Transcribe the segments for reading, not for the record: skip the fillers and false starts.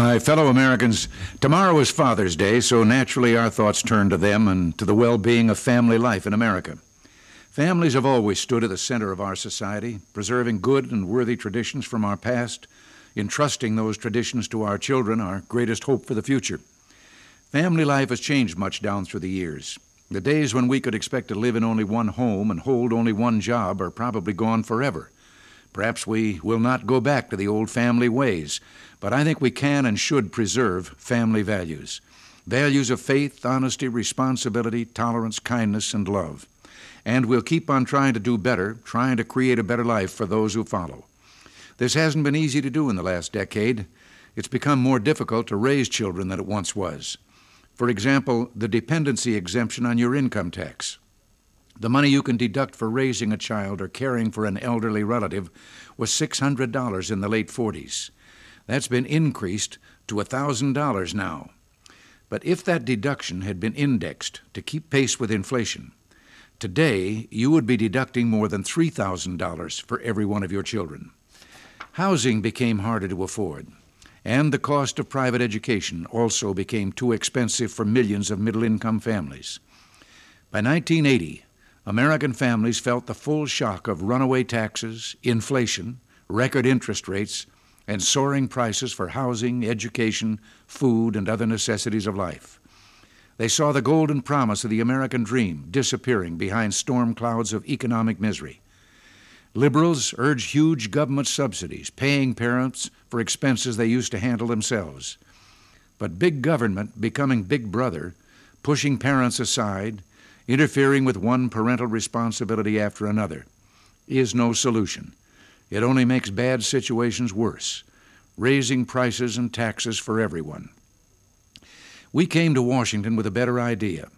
My fellow Americans, tomorrow is Father's Day, so naturally our thoughts turn to them and to the well-being of family life in America. Families have always stood at the center of our society, preserving good and worthy traditions from our past, entrusting those traditions to our children, our greatest hope for the future. Family life has changed much down through the years. The days when we could expect to live in only one home and hold only one job are probably gone forever. Perhaps we will not go back to the old family ways, but I think we can and should preserve family values. Values of faith, honesty, responsibility, tolerance, kindness, and love. And we'll keep on trying to do better, trying to create a better life for those who follow. This hasn't been easy to do in the last decade. It's become more difficult to raise children than it once was. For example, the dependency exemption on your income tax. The money you can deduct for raising a child or caring for an elderly relative was $600 in the late 40s. That's been increased to $1,000 now. But if that deduction had been indexed to keep pace with inflation, today you would be deducting more than $3,000 for every one of your children. Housing became harder to afford, and the cost of private education also became too expensive for millions of middle-income families. By 1980, American families felt the full shock of runaway taxes, inflation, record interest rates, and soaring prices for housing, education, food, and other necessities of life. They saw the golden promise of the American dream disappearing behind storm clouds of economic misery. Liberals urged huge government subsidies, paying parents for expenses they used to handle themselves. But big government becoming big brother, pushing parents aside, interfering with one parental responsibility after another, is no solution. It only makes bad situations worse, raising prices and taxes for everyone. We came to Washington with a better idea.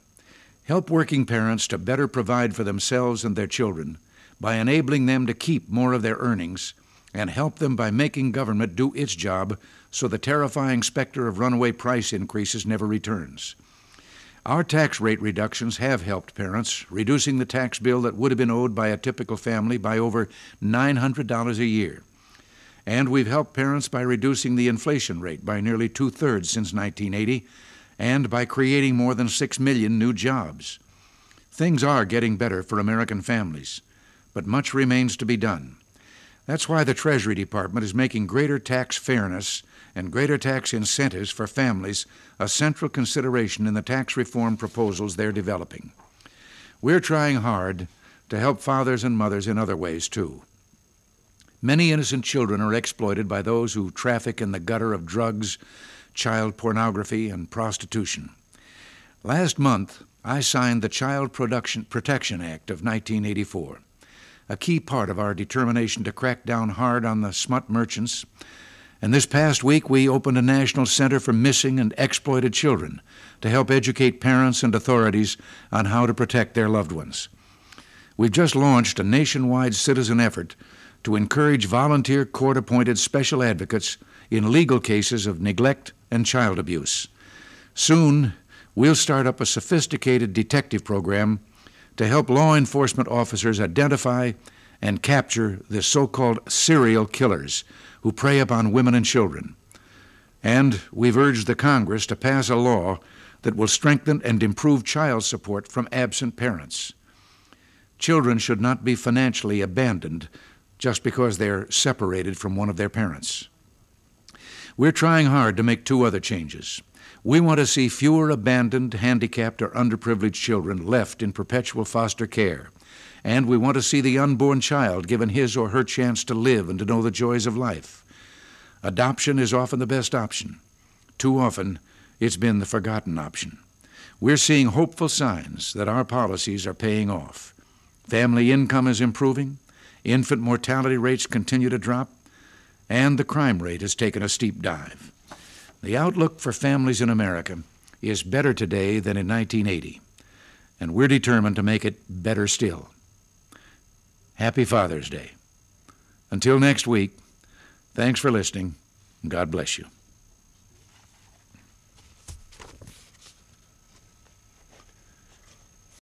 Help working parents to better provide for themselves and their children by enabling them to keep more of their earnings, and help them by making government do its job so the terrifying specter of runaway price increases never returns. Our tax rate reductions have helped parents, reducing the tax bill that would have been owed by a typical family by over $900 a year. And we've helped parents by reducing the inflation rate by nearly 2/3 since 1980, and by creating more than 6 million new jobs. Things are getting better for American families, but much remains to be done. That's why the Treasury Department is making greater tax fairness and greater tax incentives for families a central consideration in the tax reform proposals they're developing. We're trying hard to help fathers and mothers in other ways, too. Many innocent children are exploited by those who traffic in the gutter of drugs, child pornography, and prostitution. Last month, I signed the Child Protection Act of 1984, a key part of our determination to crack down hard on the smut merchants. And this past week, we opened a National Center for Missing and Exploited Children to help educate parents and authorities on how to protect their loved ones. We've just launched a nationwide citizen effort to encourage volunteer court-appointed special advocates in legal cases of neglect and child abuse. Soon, we'll start up a sophisticated detective program to help law enforcement officers identify and capture the so-called serial killers who prey upon women and children. And we've urged the Congress to pass a law that will strengthen and improve child support from absent parents. Children should not be financially abandoned just because they're separated from one of their parents. We're trying hard to make two other changes. We want to see fewer abandoned, handicapped, or underprivileged children left in perpetual foster care. And we want to see the unborn child given his or her chance to live and to know the joys of life. Adoption is often the best option. Too often, it's been the forgotten option. We're seeing hopeful signs that our policies are paying off. Family income is improving, infant mortality rates continue to drop, and the crime rate has taken a steep dive. The outlook for families in America is better today than in 1980, and we're determined to make it better still. Happy Father's Day. Until next week, thanks for listening, and God bless you.